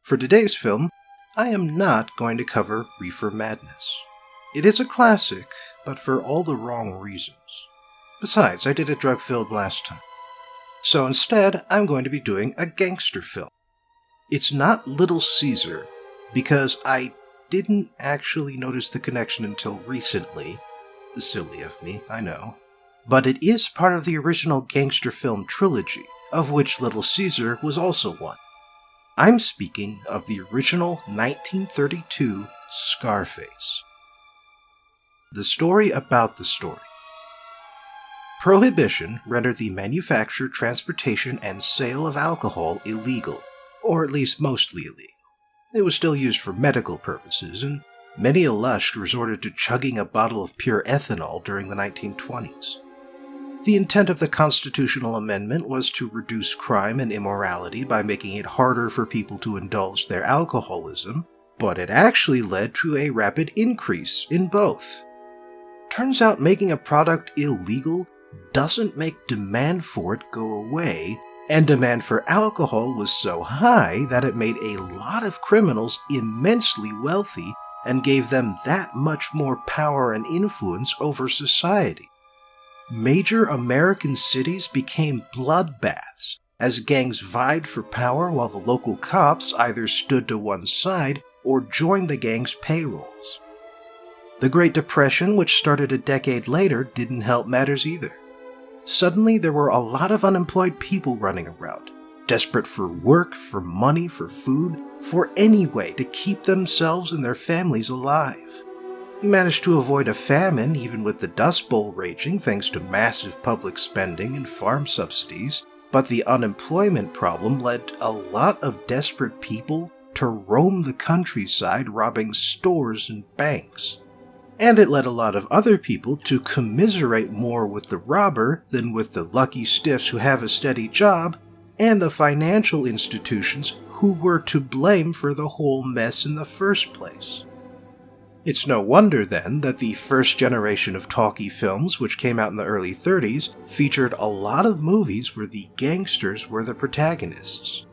For today's film, I am not going to cover Reefer Madness. It is a classic, but for all the wrong reasons. Besides, I did it drug-filled last time. So instead, I'm going to be doing a gangster film. It's not Little Caesar, because I didn't actually notice the connection until recently. Silly of me, I know. But it is part of the original gangster film trilogy, of which Little Caesar was also one. I'm speaking of the original 1932 Scarface. The story about the story. Prohibition rendered the manufacture, transportation, and sale of alcohol illegal, or at least mostly illegal. It was still used for medical purposes, and many a lush resorted to chugging a bottle of pure ethanol during the 1920s. The intent of the constitutional amendment was to reduce crime and immorality by making it harder for people to indulge their alcoholism, but it actually led to a rapid increase in both. Turns out making a product illegal doesn't make demand for it go away, and demand for alcohol was so high that it made a lot of criminals immensely wealthy and gave them that much more power and influence over society. Major American cities became bloodbaths as gangs vied for power while the local cops either stood to one side or joined the gangs' payrolls. The Great Depression, which started a decade later, didn't help matters either. Suddenly, there were a lot of unemployed people running around, desperate for work, for money, for food, for any way to keep themselves and their families alive. We managed to avoid a famine even with the Dust Bowl raging thanks to massive public spending and farm subsidies, but the unemployment problem led a lot of desperate people to roam the countryside robbing stores and banks. And it led a lot of other people to commiserate more with the robber than with the lucky stiffs who have a steady job, and the financial institutions who were to blame for the whole mess in the first place. It's no wonder, then, that the first generation of talkie films, which came out in the early 30s, featured a lot of movies where the gangsters were the protagonists.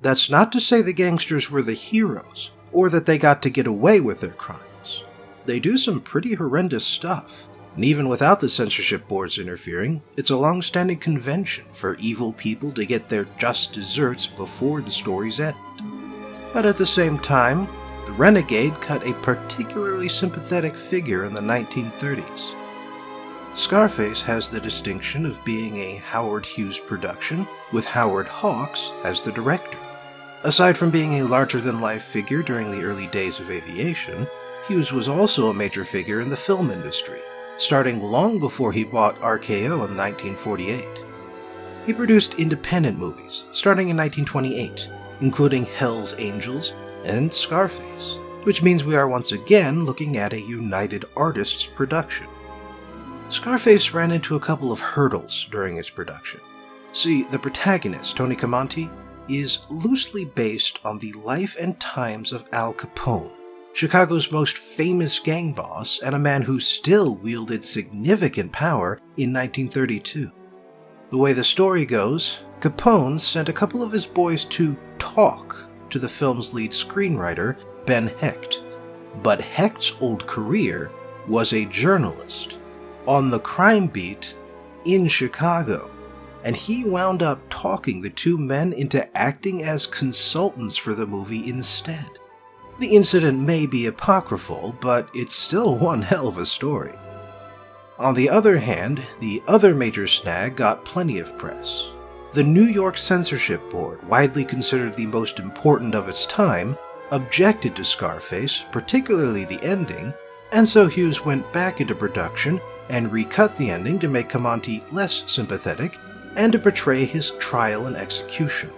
That's not to say the gangsters were the heroes, or that they got to get away with their crimes. They do some pretty horrendous stuff, and even without the censorship boards interfering, it's a long-standing convention for evil people to get their just desserts before the story's end. But at the same time, the renegade cut a particularly sympathetic figure in the 1930s. Scarface has the distinction of being a Howard Hughes production, with Howard Hawks as the director. Aside from being a larger-than-life figure during the early days of aviation, Hughes was also a major figure in the film industry, starting long before he bought RKO in 1948. He produced independent movies, starting in 1928, including Hell's Angels and Scarface, which means we are once again looking at a United Artists production. Scarface ran into a couple of hurdles during its production. See, the protagonist, Tony Camonte, is loosely based on the life and times of Al Capone, Chicago's most famous gang boss and a man who still wielded significant power in 1932. The way the story goes, Capone sent a couple of his boys to talk to the film's lead screenwriter, Ben Hecht. But Hecht's old career was a journalist on the crime beat in Chicago, and he wound up talking the two men into acting as consultants for the movie instead. The incident may be apocryphal, but it's still one hell of a story. On the other hand, the other major snag got plenty of press. The New York Censorship Board, widely considered the most important of its time, objected to Scarface, particularly the ending, and so Hughes went back into production and recut the ending to make Camonte less sympathetic and to portray his trial and execution.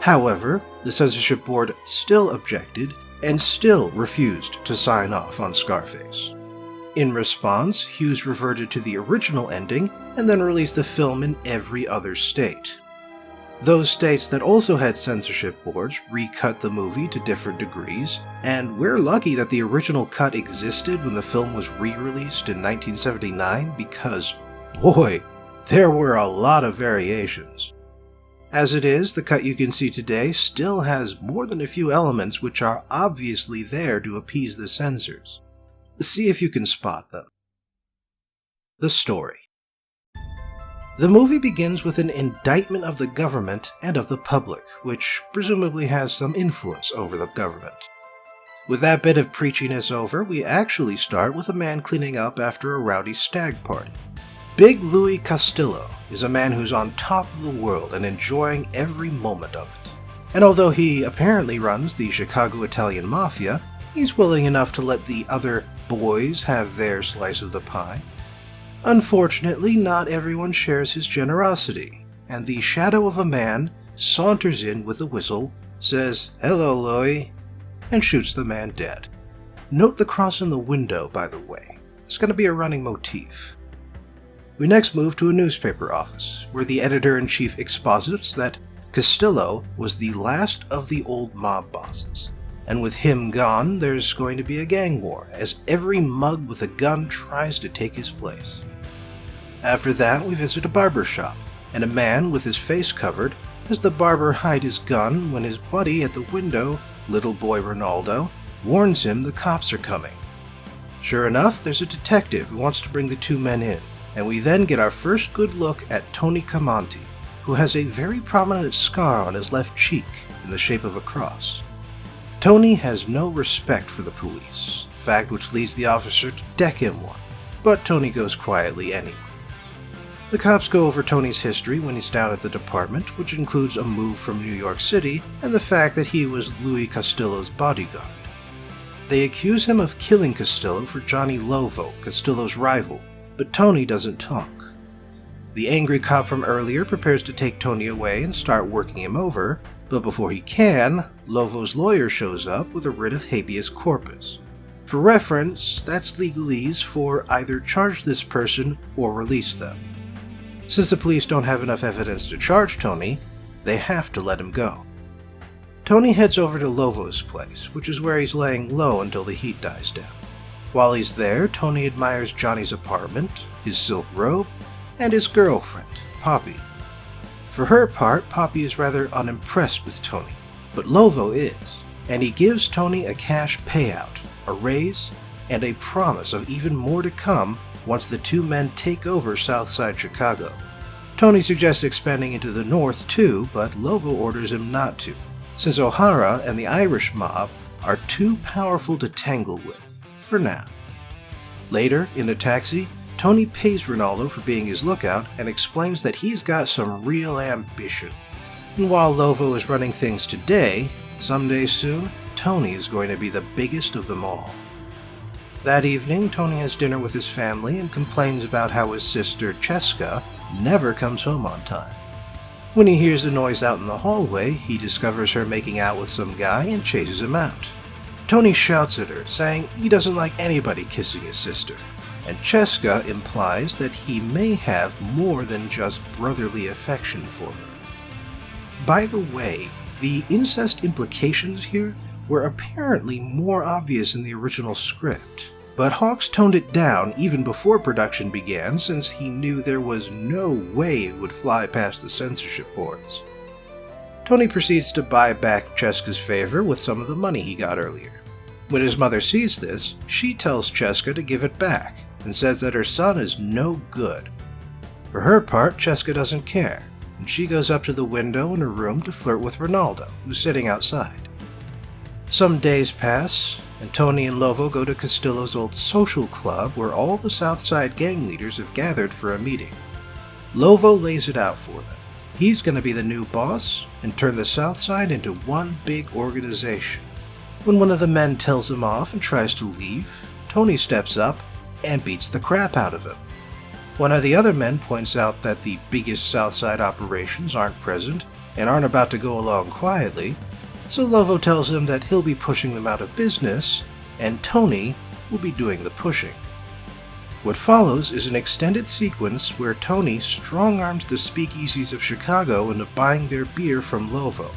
However, the Censorship Board still objected and still refused to sign off on Scarface. In response, Hughes reverted to the original ending and then released the film in every other state. Those states that also had censorship boards recut the movie to different degrees, and we're lucky that the original cut existed when the film was re-released in 1979 because, boy, there were a lot of variations. As it is, the cut you can see today still has more than a few elements which are obviously there to appease the censors. See if you can spot them. The story. The movie begins with an indictment of the government and of the public, which presumably has some influence over the government. With that bit of preachiness over, we actually start with a man cleaning up after a rowdy stag party. Big Louis Castillo is a man who's on top of the world and enjoying every moment of it. And although he apparently runs the Chicago Italian Mafia, he's willing enough to let the other boys have their slice of the pie. Unfortunately, not everyone shares his generosity, and the shadow of a man saunters in with a whistle, says, "Hello, Louis," and shoots the man dead. Note the cross in the window, by the way. It's going to be a running motif. We next move to a newspaper office, where the editor-in-chief exposits that Castillo was the last of the old mob bosses. And with him gone, there's going to be a gang war, as every mug with a gun tries to take his place. After that, we visit a barber shop, and a man with his face covered has the barber hide his gun when his buddy at the window, little boy Ronaldo, warns him the cops are coming. Sure enough, there's a detective who wants to bring the two men in, and we then get our first good look at Tony Camonte, who has a very prominent scar on his left cheek in the shape of a cross. Tony has no respect for the police, fact which leads the officer to deck him one, but Tony goes quietly anyway. The cops go over Tony's history when he's down at the department, which includes a move from New York City and the fact that he was Louis Castillo's bodyguard. They accuse him of killing Castillo for Johnny Lovo, Castillo's rival, but Tony doesn't talk. The angry cop from earlier prepares to take Tony away and start working him over, but before he can, Lovo's lawyer shows up with a writ of habeas corpus. For reference, that's legalese for either charge this person or release them. Since the police don't have enough evidence to charge Tony, they have to let him go. Tony heads over to Lovo's place, which is where he's laying low until the heat dies down. While he's there, Tony admires Johnny's apartment, his silk robe, and his girlfriend, Poppy. For her part, Poppy is rather unimpressed with Tony, but Lovo is, and he gives Tony a cash payout, a raise, and a promise of even more to come once the two men take over Southside Chicago. Tony suggests expanding into the north too, but Lovo orders him not to, since O'Hara and the Irish mob are too powerful to tangle with, for now. Later, in a taxi, Tony pays Ronaldo for being his lookout and explains that he's got some real ambition. And while Lovo is running things today, someday soon, Tony is going to be the biggest of them all. That evening, Tony has dinner with his family and complains about how his sister, Cheska, never comes home on time. When he hears a noise out in the hallway, he discovers her making out with some guy and chases him out. Tony shouts at her, saying he doesn't like anybody kissing his sister, and Cheska implies that he may have more than just brotherly affection for her. By the way, the incest implications here were apparently more obvious in the original script, but Hawks toned it down even before production began since he knew there was no way it would fly past the censorship boards. Tony proceeds to buy back Cheska's favor with some of the money he got earlier. When his mother sees this, she tells Cheska to give it back and says that her son is no good. For her part, Cheska doesn't care, and she goes up to the window in her room to flirt with Ronaldo, who's sitting outside. Some days pass, and Tony and Lovo go to Castillo's old social club where all the Southside gang leaders have gathered for a meeting. Lovo lays it out for them. He's going to be the new boss and turn the Southside into one big organization. When one of the men tells him off and tries to leave, Tony steps up and beats the crap out of him. One of the other men points out that the biggest Southside operations aren't present and aren't about to go along quietly, so Lovo tells him that he'll be pushing them out of business, and Tony will be doing the pushing. What follows is an extended sequence where Tony strong-arms the speakeasies of Chicago into buying their beer from Lovo.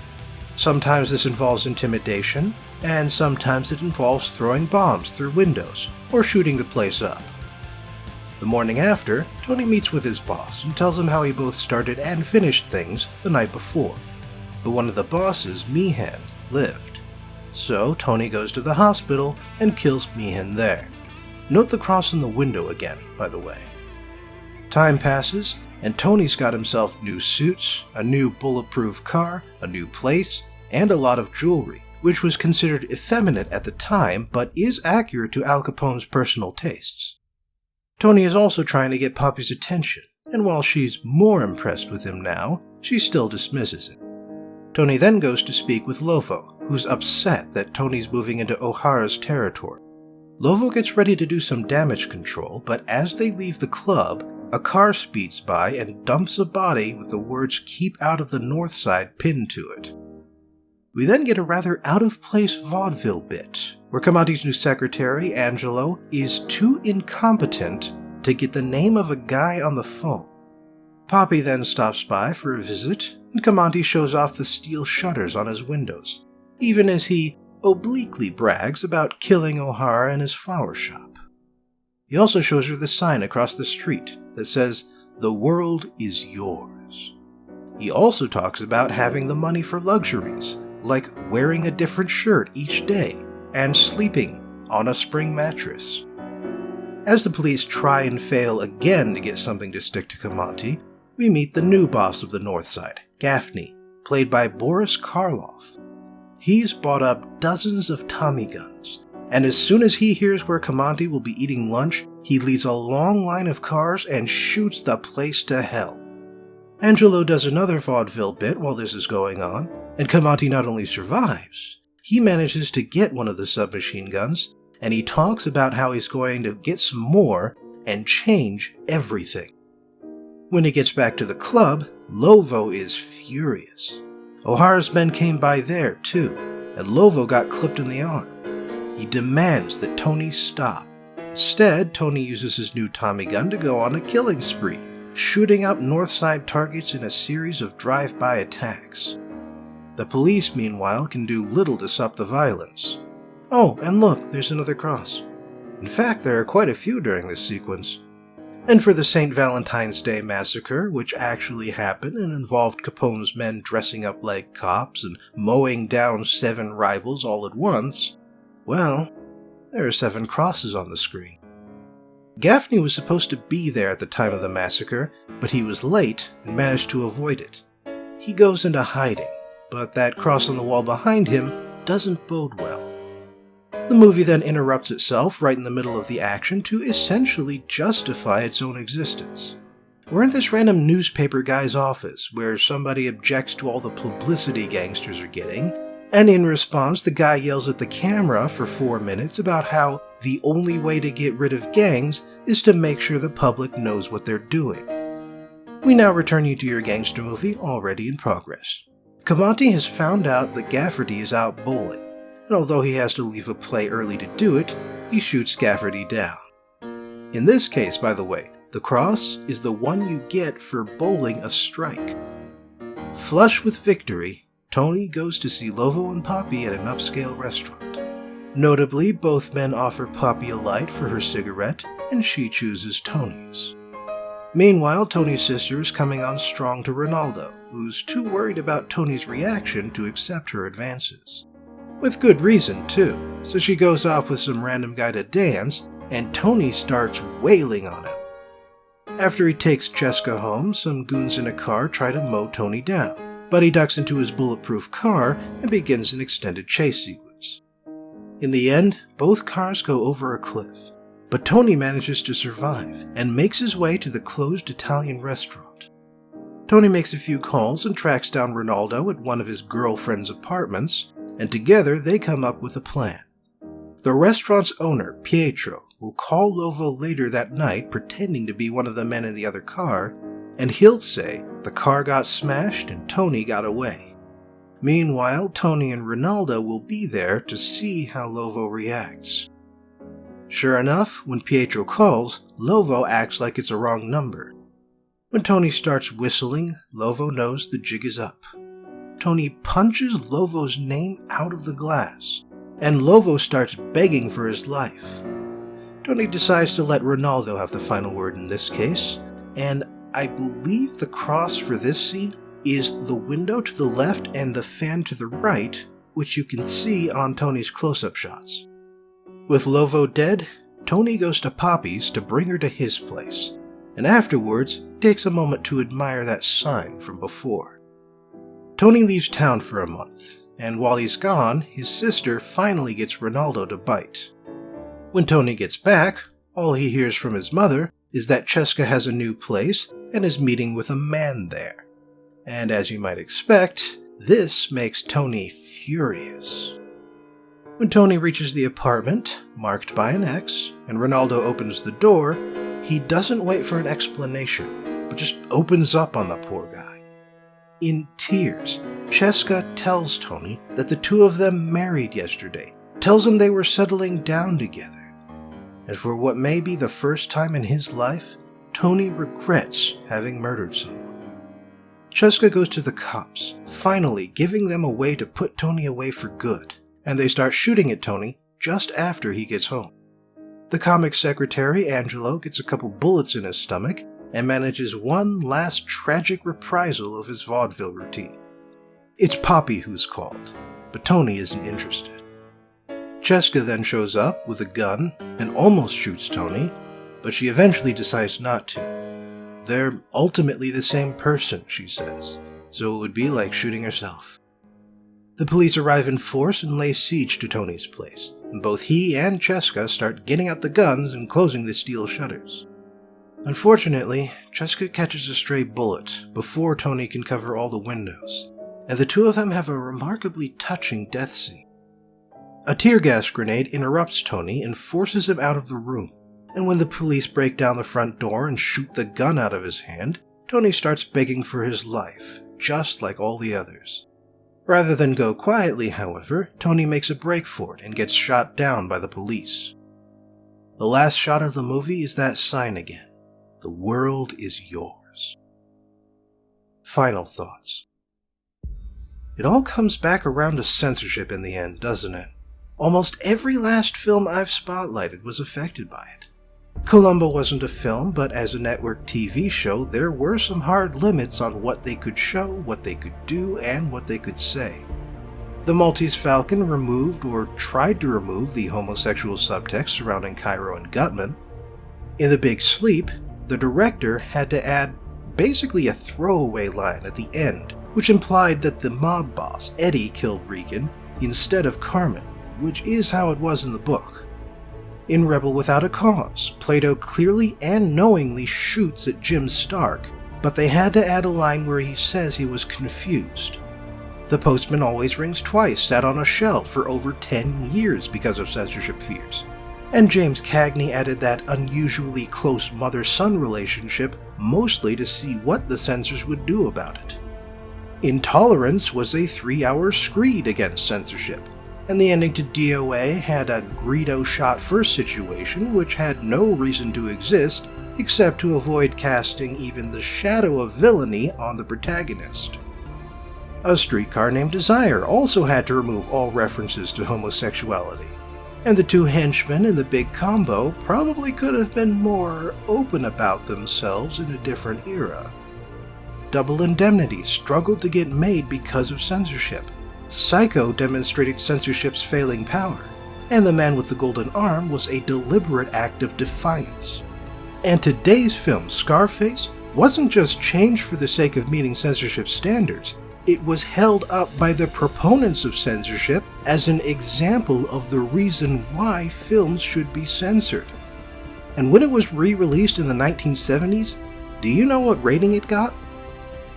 Sometimes this involves intimidation, and sometimes it involves throwing bombs through windows or shooting the place up. The morning after, Tony meets with his boss and tells him how he both started and finished things the night before. But one of the bosses, Meehan, lived. So Tony goes to the hospital and kills Meehan there. Note the cross in the window again, by the way. Time passes, and Tony's got himself new suits, a new bulletproof car, a new place, and a lot of jewelry, which was considered effeminate at the time but is accurate to Al Capone's personal tastes. Tony is also trying to get Poppy's attention, and while she's more impressed with him now, she still dismisses it. Tony then goes to speak with Lovo, who's upset that Tony's moving into O'Hara's territory. Lovo gets ready to do some damage control, but as they leave the club, a car speeds by and dumps a body with the words "Keep out of the North Side" pinned to it. We then get a rather out-of-place vaudeville bit, where Camonte's new secretary, Angelo, is too incompetent to get the name of a guy on the phone. Poppy then stops by for a visit, and Camonte shows off the steel shutters on his windows, even as he obliquely brags about killing O'Hara and his flower shop. He also shows her the sign across the street that says, "The world is yours." He also talks about having the money for luxuries, like wearing a different shirt each day and sleeping on a spring mattress. As the police try and fail again to get something to stick to Camonte, we meet the new boss of the North Side, Gaffney, played by Boris Karloff. He's bought up dozens of Tommy guns, and as soon as he hears where Camonte will be eating lunch, he leads a long line of cars and shoots the place to hell. Angelo does another vaudeville bit while this is going on, and Camonte not only survives, he manages to get one of the submachine guns, and he talks about how he's going to get some more and change everything. When he gets back to the club, Lovo is furious. O'Hara's men came by there, too, and Lovo got clipped in the arm. He demands that Tony stop. Instead, Tony uses his new Tommy gun to go on a killing spree, shooting out Northside targets in a series of drive-by attacks. The police, meanwhile, can do little to stop the violence. Oh, and look, there's another cross. In fact, there are quite a few during this sequence. And for the St. Valentine's Day massacre, which actually happened and involved Capone's men dressing up like cops and mowing down 7 rivals all at once, well, there are 7 crosses on the screen. Gaffney was supposed to be there at the time of the massacre, but he was late and managed to avoid it. He goes into hiding, but that cross on the wall behind him doesn't bode well. The movie then interrupts itself right in the middle of the action to essentially justify its own existence. We're in this random newspaper guy's office where somebody objects to all the publicity gangsters are getting, and in response the guy yells at the camera for 4 minutes about how the only way to get rid of gangs is to make sure the public knows what they're doing. We now return you to your gangster movie already in progress. Camonte has found out that Gafferty is out bowling, and although he has to leave a play early to do it, he shoots Gafferty down. In this case, by the way, the cross is the one you get for bowling a strike. Flush with victory, Tony goes to see Lovo and Poppy at an upscale restaurant. Notably, both men offer Poppy a light for her cigarette, and she chooses Tony's. Meanwhile, Tony's sister is coming on strong to Ronaldo, who's too worried about Tony's reaction to accept her advances. With good reason, too, so she goes off with some random guy to dance, and Tony starts wailing on him. After he takes Cheska home, some goons in a car try to mow Tony down, but he ducks into his bulletproof car and begins an extended chase sequence. In the end, both cars go over a cliff, but Tony manages to survive and makes his way to the closed Italian restaurant. Tony makes a few calls and tracks down Ronaldo at one of his girlfriend's apartments, and together they come up with a plan. The restaurant's owner, Pietro, will call Lovo later that night pretending to be one of the men in the other car, and he'll say the car got smashed and Tony got away. Meanwhile, Tony and Ronaldo will be there to see how Lovo reacts. Sure enough, when Pietro calls, Lovo acts like it's a wrong number. When Tony starts whistling, Lovo knows the jig is up. Tony punches Lovo's name out of the glass, and Lovo starts begging for his life. Tony decides to let Ronaldo have the final word in this case, and I believe the cross for this scene is the window to the left and the fan to the right, which you can see on Tony's close-up shots. With Lovo dead, Tony goes to Poppy's to bring her to his place, and afterwards takes a moment to admire that sign from before. Tony leaves town for a month, and while he's gone, his sister finally gets Ronaldo to bite. When Tony gets back, all he hears from his mother is that Cheska has a new place and is meeting with a man there. And as you might expect, this makes Tony furious. When Tony reaches the apartment, marked by an X, and Ronaldo opens the door, he doesn't wait for an explanation, but just opens up on the poor guy. In tears, Cheska tells Tony that the two of them married yesterday, tells him they were settling down together. And for what may be the first time in his life, Tony regrets having murdered someone. Cheska goes to the cops, finally giving them a way to put Tony away for good, and they start shooting at Tony just after he gets home. The comic secretary, Angelo, gets a couple bullets in his stomach and manages one last tragic reprisal of his vaudeville routine. It's Poppy who's called, but Tony isn't interested. Cheska then shows up with a gun and almost shoots Tony, but she eventually decides not to. They're ultimately the same person, she says, so it would be like shooting herself. The police arrive in force and lay siege to Tony's place, and both he and Cheska start getting out the guns and closing the steel shutters. Unfortunately, Cheska catches a stray bullet before Tony can cover all the windows, and the two of them have a remarkably touching death scene. A tear gas grenade interrupts Tony and forces him out of the room, and when the police break down the front door and shoot the gun out of his hand, Tony starts begging for his life, just like all the others. Rather than go quietly, however, Tony makes a break for it and gets shot down by the police. The last shot of the movie is that sign again. The world is yours. Final thoughts. It all comes back around to censorship in the end, doesn't it? Almost every last film I've spotlighted was affected by it. Columbo wasn't a film, but as a network TV show, there were some hard limits on what they could show, what they could do, and what they could say. The Maltese Falcon removed or tried to remove the homosexual subtext surrounding Cairo and Gutman. In The Big Sleep, the director had to add basically a throwaway line at the end, which implied that the mob boss, Eddie, killed Regan instead of Carmen, which is how it was in the book. In Rebel Without a Cause, Plato clearly and knowingly shoots at Jim Stark, but they had to add a line where he says he was confused. The Postman Always Rings Twice sat on a shelf for over 10 years because of censorship fears, and James Cagney added that unusually close mother-son relationship mostly to see what the censors would do about it. Intolerance was a 3-hour screed against censorship, and the ending to DOA had a Greedo shot first situation which had no reason to exist except to avoid casting even the shadow of villainy on the protagonist. A Streetcar Named Desire also had to remove all references to homosexuality, and the two henchmen in The Big Combo probably could have been more open about themselves in a different era. Double Indemnity struggled to get made because of censorship. Psycho demonstrated censorship's failing power, and The Man with the Golden Arm was a deliberate act of defiance. And today's film, Scarface, wasn't just changed for the sake of meeting censorship standards, it was held up by the proponents of censorship as an example of the reason why films should be censored. And when it was re-released in the 1970s, do you know what rating it got?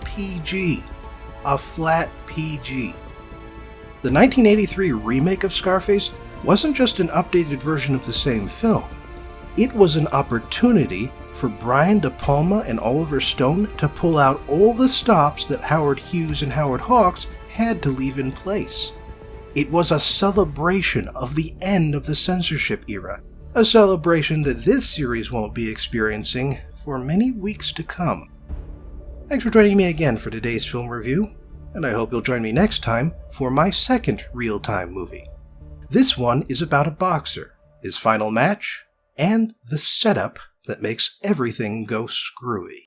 PG. A flat PG. The 1983 remake of Scarface wasn't just an updated version of the same film. It was an opportunity for Brian De Palma and Oliver Stone to pull out all the stops that Howard Hughes and Howard Hawks had to leave in place. It was a celebration of the end of the censorship era, a celebration that this series won't be experiencing for many weeks to come. Thanks for joining me again for today's film review, and I hope you'll join me next time for my second real-time movie. This one is about a boxer, his final match, and the setup that makes everything go screwy.